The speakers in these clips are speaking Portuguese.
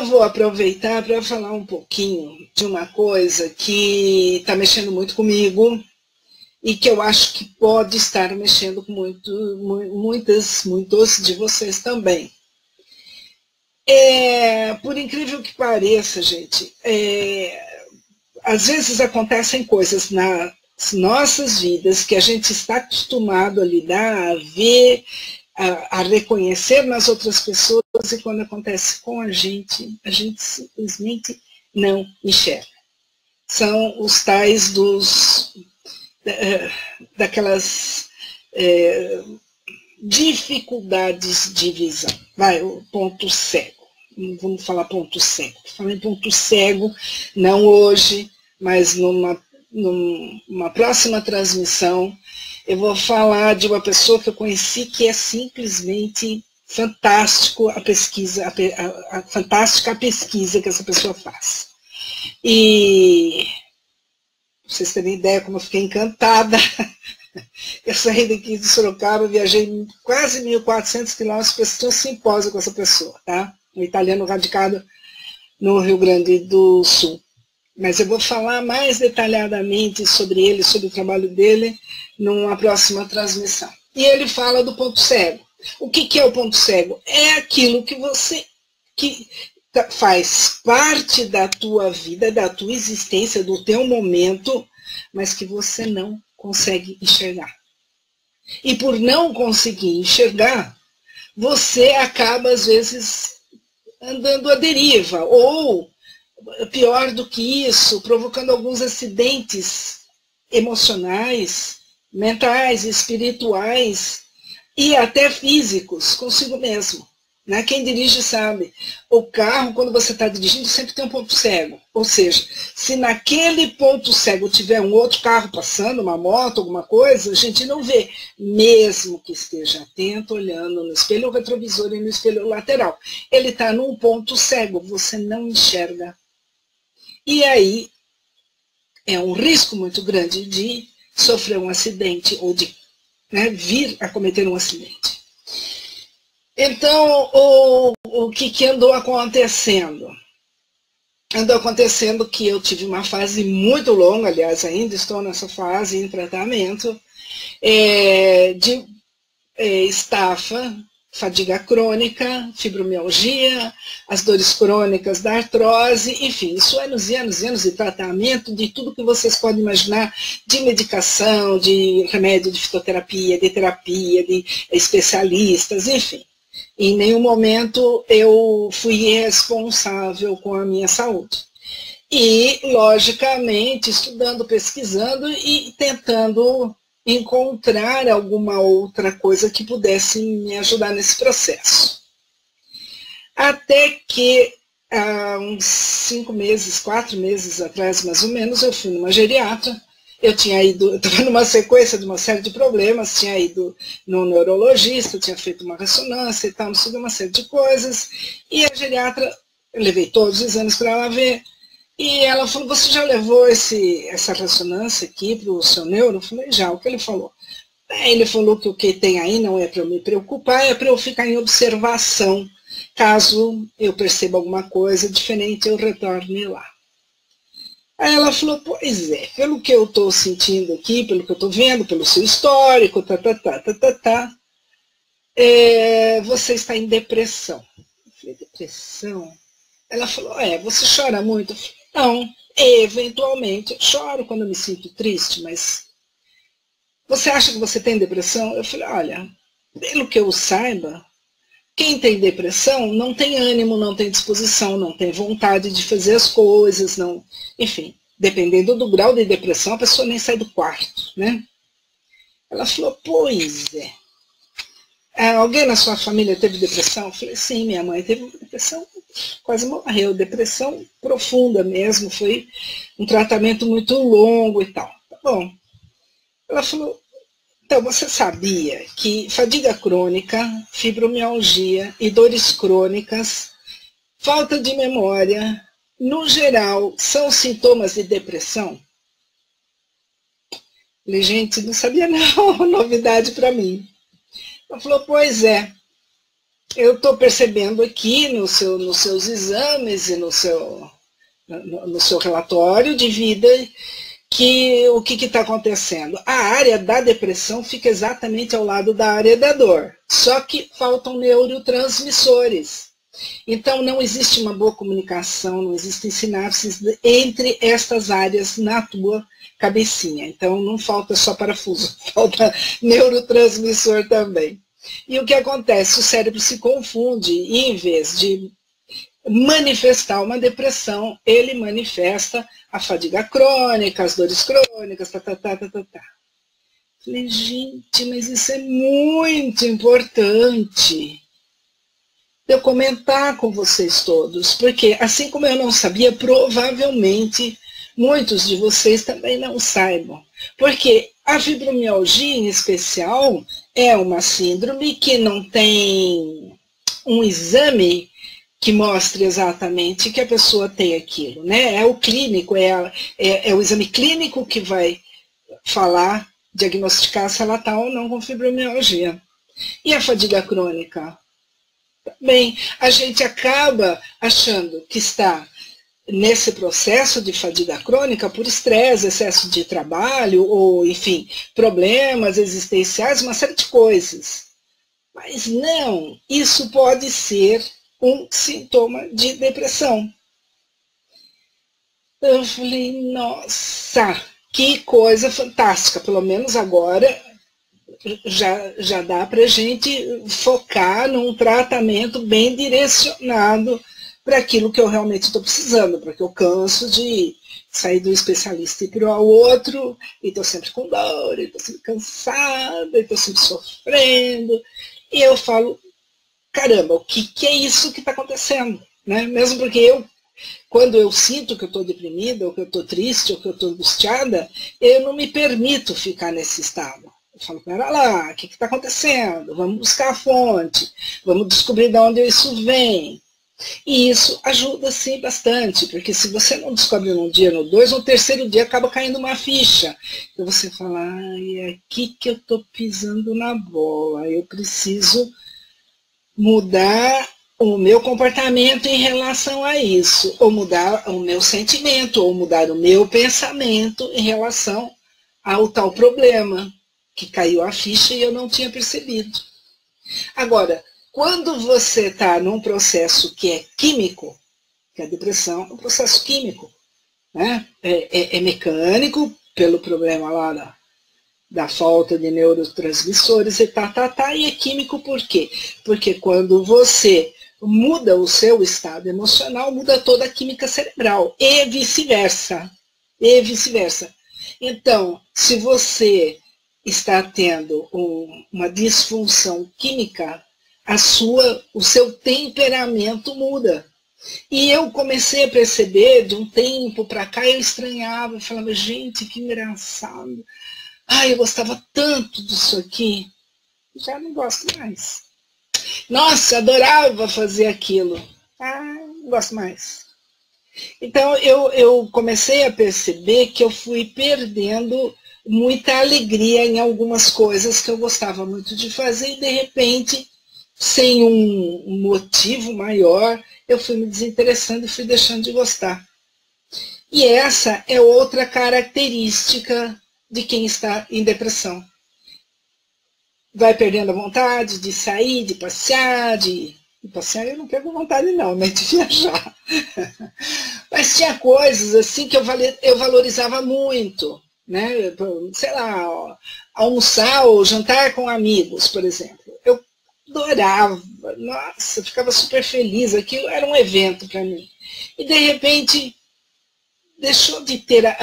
eu vou aproveitar para falar um pouquinho de uma coisa que está mexendo muito comigo e que eu acho que pode estar mexendo com muitos de vocês também. Por incrível que pareça, gente, às vezes acontecem coisas nas nossas vidas que a gente está acostumado a lidar, a ver, a reconhecer nas outras pessoas, e quando acontece com a gente simplesmente não enxerga. São os tais daquelas dificuldades de visão. O ponto cego. Vamos falar ponto cego. Falei ponto cego, não hoje, mas numa próxima transmissão, eu vou falar de uma pessoa que eu conheci que é simplesmente fantástico fantástica a pesquisa que essa pessoa faz. E pra vocês terem ideia como eu fiquei encantada, eu saí daqui de Sorocaba, viajei quase 1.400 quilômetros para assistir um simpósio com essa pessoa, tá? Um italiano radicado no Rio Grande do Sul. Mas eu vou falar mais detalhadamente sobre ele, sobre o trabalho dele, numa próxima transmissão. E ele fala do ponto cego. O que é o ponto cego? É aquilo que faz parte da tua vida, da tua existência, do teu momento, mas que você não consegue enxergar. E por não conseguir enxergar, você acaba, às vezes, andando à deriva, ou, pior do que isso, provocando alguns acidentes emocionais, mentais, espirituais e até físicos consigo mesmo. Né? Quem dirige sabe, o carro, quando você está dirigindo, sempre tem um ponto cego. Ou seja, se naquele ponto cego tiver um outro carro passando, uma moto, alguma coisa, a gente não vê, mesmo que esteja atento, olhando no espelho retrovisor e no espelho lateral. Ele está num ponto cego, você não enxerga. E aí é um risco muito grande de sofrer um acidente ou de vir a cometer um acidente. Então, o que andou acontecendo? Andou acontecendo que eu tive uma fase muito longa, aliás, ainda estou nessa fase em tratamento, de estafa, fadiga crônica, fibromialgia, as dores crônicas da artrose, enfim, isso é anos e anos e anos de tratamento, de tudo que vocês podem imaginar, de medicação, de remédio, de fitoterapia, de terapia, de especialistas, enfim. Em nenhum momento eu fui responsável com a minha saúde. E, logicamente, estudando, pesquisando e tentando encontrar alguma outra coisa que pudesse me ajudar nesse processo. Até que, há uns 5 meses, 4 meses atrás, mais ou menos, eu fui numa geriatra. Eu estava numa sequência de uma série de problemas, tinha ido no neurologista, tinha feito uma ressonância e tal, não sei, uma série de coisas, e a geriatra, eu levei todos os exames para ela ver, e ela falou, você já levou essa ressonância aqui para o seu neuro? Eu falei, já, o que ele falou? Ele falou que o que tem aí não é para eu me preocupar, é para eu ficar em observação, caso eu perceba alguma coisa diferente, eu retorne lá. Aí ela falou, pois é, pelo que eu estou sentindo aqui, pelo que eu estou vendo, pelo seu histórico, você está em depressão. Eu falei, depressão? Ela falou, você chora muito? Eu falei, não, eventualmente, eu choro quando eu me sinto triste, mas você acha que você tem depressão? Eu falei, olha, pelo que eu saiba, quem tem depressão não tem ânimo, não tem disposição, não tem vontade de fazer as coisas, não, enfim, dependendo do grau de depressão, a pessoa nem sai do quarto, né? Ela falou, pois é. Alguém na sua família teve depressão? Eu falei, sim, minha mãe teve depressão, quase morreu, depressão profunda mesmo, foi um tratamento muito longo e tal. Tá bom. Ela falou, então, você sabia que fadiga crônica, fibromialgia e dores crônicas, falta de memória, no geral, são sintomas de depressão? Falei, gente, não sabia não, novidade para mim. Ela falou, pois é, eu estou percebendo aqui nos seus exames e no seu relatório de vida que o que está acontecendo? A área da depressão fica exatamente ao lado da área da dor, só que faltam neurotransmissores. Então não existe uma boa comunicação, não existem sinapses entre estas áreas na tua cabecinha. Então não falta só parafuso, falta neurotransmissor também. E o que acontece? O cérebro se confunde e em vez de manifestar uma depressão, ele manifesta a fadiga crônica, as dores crônicas, Falei, gente, mas isso é muito importante eu comentar com vocês todos, porque assim como eu não sabia, provavelmente muitos de vocês também não saibam. Porque a fibromialgia, em especial, é uma síndrome que não tem um exame que mostre exatamente que a pessoa tem aquilo, né? É o clínico, é o exame clínico que vai falar, diagnosticar se ela está ou não com fibromialgia. E a fadiga crônica? Bem, a gente acaba achando que está nesse processo de fadiga crônica por estresse, excesso de trabalho, ou, enfim, problemas existenciais, uma série de coisas. Mas não, isso pode ser um sintoma de depressão. Eu falei, nossa, que coisa fantástica, pelo menos agora já dá para a gente focar num tratamento bem direcionado para aquilo que eu realmente estou precisando, porque eu canso de sair do especialista e ir para o outro, e estou sempre com dor, e estou sempre cansada, e estou sempre sofrendo, e eu falo, caramba, o que é isso que está acontecendo? Né? Mesmo porque quando eu sinto que eu estou deprimida, ou que eu estou triste, ou que eu estou angustiada, eu não me permito ficar nesse estado. Eu falo, pera lá, o que está acontecendo? Vamos buscar a fonte, vamos descobrir de onde isso vem. E isso ajuda, sim, bastante, porque se você não descobre num dia, no dois, no terceiro dia acaba caindo uma ficha. Então você fala, é aqui que eu estou pisando na bola, eu preciso mudar o meu comportamento em relação a isso, ou mudar o meu sentimento, ou mudar o meu pensamento em relação ao tal problema, que caiu a ficha e eu não tinha percebido. Agora, quando você está num processo que é químico, que a depressão é um processo químico, né? É mecânico, pelo problema lá da falta de neurotransmissores e e é químico por quê? Porque quando você muda o seu estado emocional, muda toda a química cerebral, e vice-versa. E vice-versa. Então, se você está tendo uma disfunção química, o seu temperamento muda. E eu comecei a perceber, de um tempo para cá, eu estranhava, eu falava, gente, que engraçado. Ai, eu gostava tanto disso aqui, já não gosto mais. Nossa, adorava fazer aquilo. Não gosto mais. Então, eu comecei a perceber que eu fui perdendo muita alegria em algumas coisas que eu gostava muito de fazer e, de repente, sem um motivo maior, eu fui me desinteressando e fui deixando de gostar. E essa é outra característica de quem está em depressão. Vai perdendo a vontade de sair, de passear, de passear eu não pego vontade não, né, de viajar. Mas tinha coisas assim que eu valorizava muito, né? Sei lá, almoçar ou jantar com amigos, por exemplo. Eu adorava, nossa, eu ficava super feliz, aquilo era um evento para mim. E de repente deixou de ter a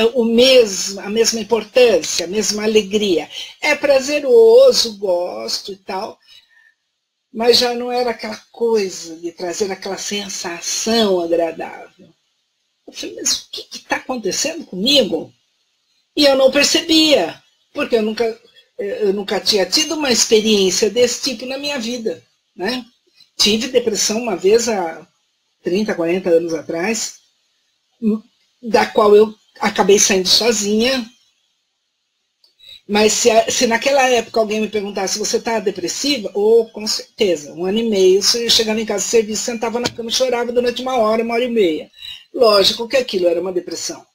mesma importância, a mesma alegria. É prazeroso, gosto e tal, mas já não era aquela coisa de trazer aquela sensação agradável. Eu falei, mas o que está acontecendo comigo? E eu não percebia, porque eu nunca tinha tido uma experiência desse tipo na minha vida. Né? Tive depressão uma vez há 30, 40 anos atrás, da qual eu acabei saindo sozinha. Mas se naquela época alguém me perguntasse se você está depressiva, com certeza, 1 ano e meio, eu chegava em casa do serviço, sentava na cama e chorava durante 1 hora e meia. Lógico que aquilo era uma depressão.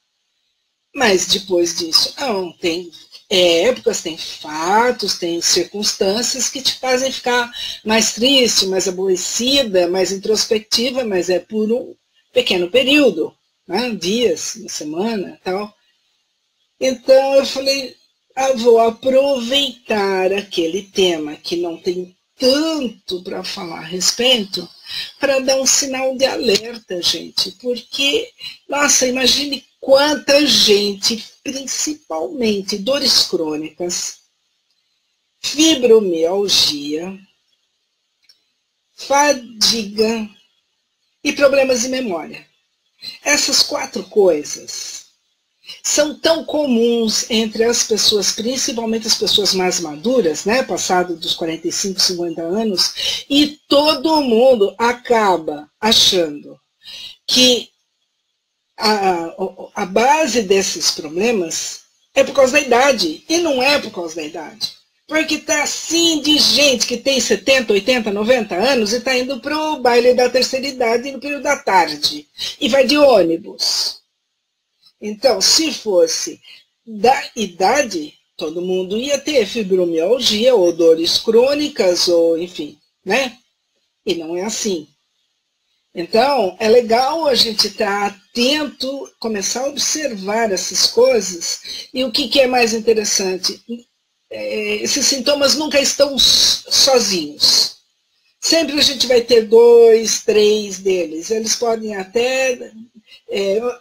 Mas depois disso, não, tem épocas, tem fatos, tem circunstâncias que te fazem ficar mais triste, mais aborrecida, mais introspectiva, mas é por um pequeno período, né? Dias, uma semana, tal. Então eu falei, vou aproveitar aquele tema que não tem tanto para falar a respeito, para dar um sinal de alerta, gente, porque, nossa, imagine quanta gente, principalmente dores crônicas, fibromialgia, fadiga e problemas de memória. Essas 4 coisas são tão comuns entre as pessoas, principalmente as pessoas mais maduras, né, passado dos 45, 50 anos, e todo mundo acaba achando que a base desses problemas é por causa da idade, e não é por causa da idade. Porque tá assim de gente que tem 70, 80, 90 anos e está indo para o baile da terceira idade no período da tarde, e vai de ônibus. Então, se fosse da idade, todo mundo ia ter fibromialgia ou dores crônicas, ou enfim, né? E não é assim. Então, é legal a gente estar atento, começar a observar essas coisas. E o que é mais interessante? Esses sintomas nunca estão sozinhos. Sempre a gente vai ter 2, 3 deles. Eles podem até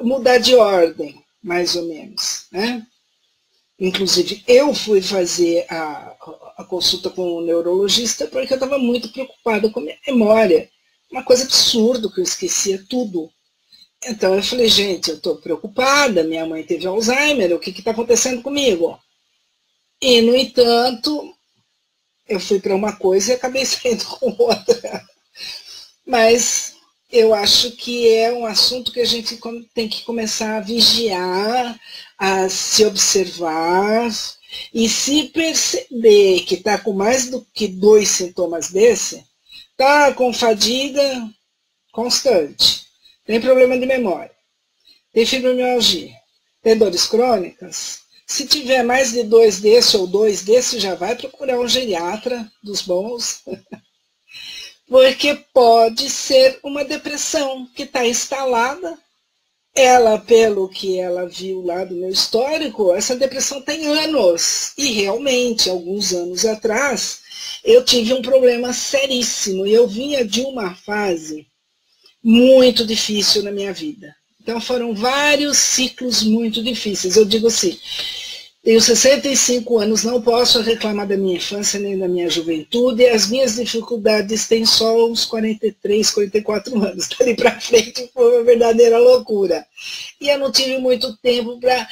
mudar de ordem, mais ou menos, né? Inclusive, eu fui fazer a consulta com o neurologista porque eu estava muito preocupada com a minha memória. Uma coisa absurda, que eu esquecia tudo. Então eu falei, gente, eu estou preocupada, minha mãe teve Alzheimer, o que está acontecendo comigo? E, no entanto, eu fui para uma coisa e acabei saindo com outra. Mas eu acho que é um assunto que a gente tem que começar a vigiar, a se observar, e se perceber que está com mais do que 2 sintomas desse, está com fadiga constante, tem problema de memória, tem fibromialgia, tem dores crônicas, se tiver mais de 2 desse ou 2 desse, já vai procurar um geriatra dos bons, porque pode ser uma depressão que está instalada. Ela, pelo que ela viu lá do meu histórico, essa depressão tem anos. E realmente, alguns anos atrás, eu tive um problema seríssimo. E eu vinha de uma fase muito difícil na minha vida. Então foram vários ciclos muito difíceis. Eu digo assim, tenho 65 anos, não posso reclamar da minha infância nem da minha juventude, e as minhas dificuldades têm só uns 43, 44 anos. Dali para frente foi uma verdadeira loucura. E eu não tive muito tempo para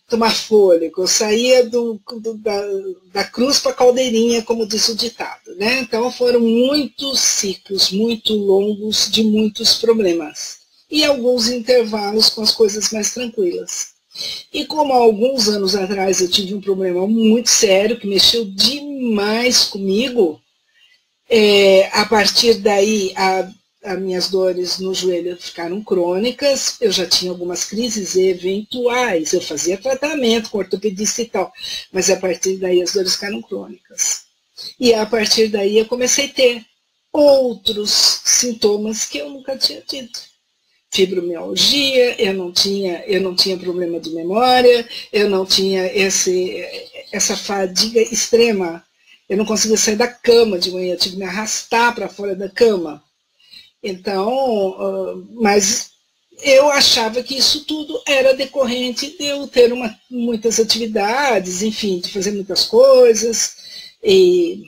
tomar fôlego. Eu saía da cruz para a caldeirinha, como diz o ditado, né? Então foram muitos ciclos muito longos de muitos problemas. E alguns intervalos com as coisas mais tranquilas. E como há alguns anos atrás eu tive um problema muito sério, que mexeu demais comigo, a partir daí as minhas dores no joelho ficaram crônicas, eu já tinha algumas crises eventuais, eu fazia tratamento com ortopedista e tal, mas a partir daí as dores ficaram crônicas. E a partir daí eu comecei a ter outros sintomas que eu nunca tinha tido. Fibromialgia, eu não tinha problema de memória, eu não tinha essa fadiga extrema, eu não conseguia sair da cama de manhã, eu tive que me arrastar para fora da cama. Então, mas eu achava que isso tudo era decorrente de eu ter muitas atividades, enfim, de fazer muitas coisas, e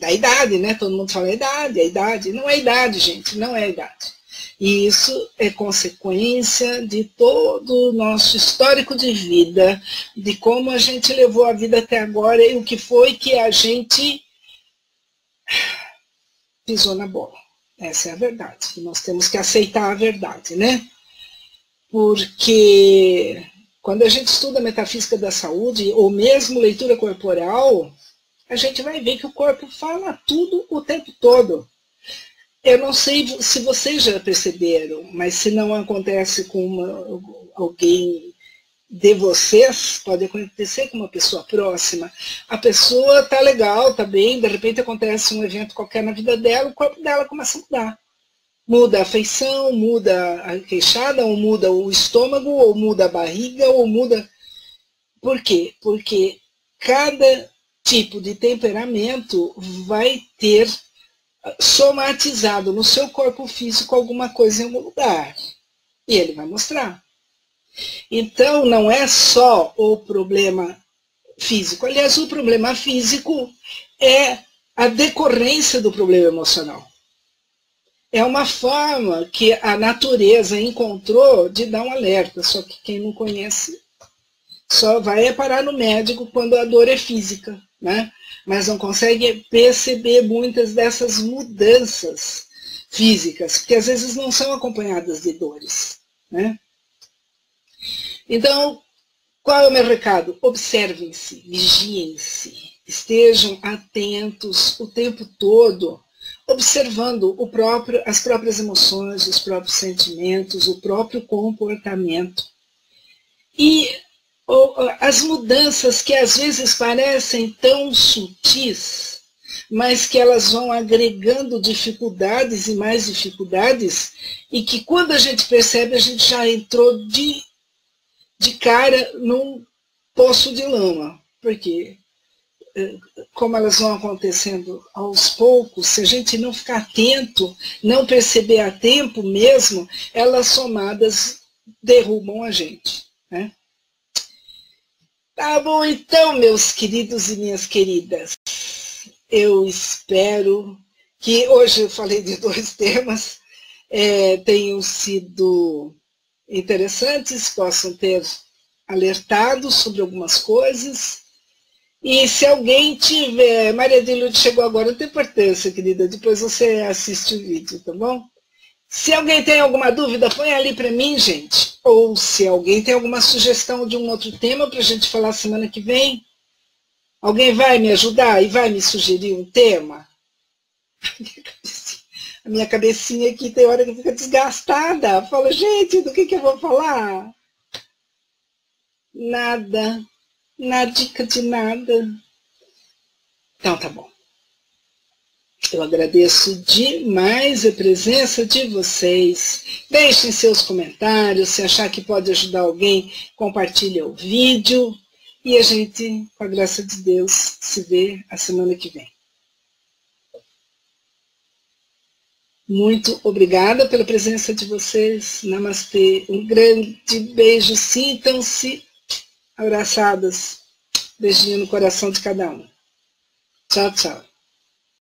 da idade, né? Todo mundo fala a idade. Não é idade, gente, não é idade. E isso é consequência de todo o nosso histórico de vida, de como a gente levou a vida até agora e o que foi que a gente pisou na bola. Essa é a verdade. E nós temos que aceitar a verdade, né? Porque Quando a gente estuda a metafísica da saúde, ou mesmo leitura corporal, a gente vai ver que o corpo fala tudo o tempo todo. Eu não sei se vocês já perceberam, mas se não acontece com alguém de vocês, pode acontecer com uma pessoa próxima. A pessoa está legal, está bem, de repente acontece um evento qualquer na vida dela, o corpo dela começa a mudar. Muda a feição, muda a queixada, ou muda o estômago, ou muda a barriga, ou muda... Por quê? Porque cada tipo de temperamento vai ter somatizado no seu corpo físico alguma coisa em algum lugar. E ele vai mostrar. Então, não é só o problema físico. Aliás, o problema físico é a decorrência do problema emocional. É uma forma que a natureza encontrou de dar um alerta, só que quem não conhece só vai parar no médico quando a dor é física, né? Mas não consegue perceber muitas dessas mudanças físicas, porque às vezes não são acompanhadas de dores, né? Então, qual é o meu recado? Observem-se, vigiem-se, estejam atentos o tempo todo, observando as próprias emoções, os próprios sentimentos, o próprio comportamento. E as mudanças que às vezes parecem tão sutis, mas que elas vão agregando dificuldades e mais dificuldades, e que quando a gente percebe, a gente já entrou de cara num poço de lama. Porque como elas vão acontecendo aos poucos, se a gente não ficar atento, não perceber a tempo mesmo, elas somadas derrubam a gente, né? Tá bom, então, meus queridos e minhas queridas, eu espero que hoje eu falei de 2 temas, tenham sido interessantes, possam ter alertado sobre algumas coisas. E se alguém tiver... Maria de Lourdes chegou agora, não tem importância, querida, depois você assiste o vídeo, tá bom? Se alguém tem alguma dúvida, põe ali para mim, gente. Ou se alguém tem alguma sugestão de um outro tema para a gente falar semana que vem, alguém vai me ajudar e vai me sugerir um tema? A minha cabecinha aqui tem hora que fica desgastada. Fala, gente, do que eu vou falar? Nada. Dica de nada. Então, tá bom. Eu agradeço demais a presença de vocês. Deixem seus comentários. Se achar que pode ajudar alguém, compartilhe o vídeo. E a gente, com a graça de Deus, se vê a semana que vem. Muito obrigada pela presença de vocês. Namastê. Um grande beijo. Sintam-se abraçadas. Beijinho no coração de cada um. Tchau, tchau.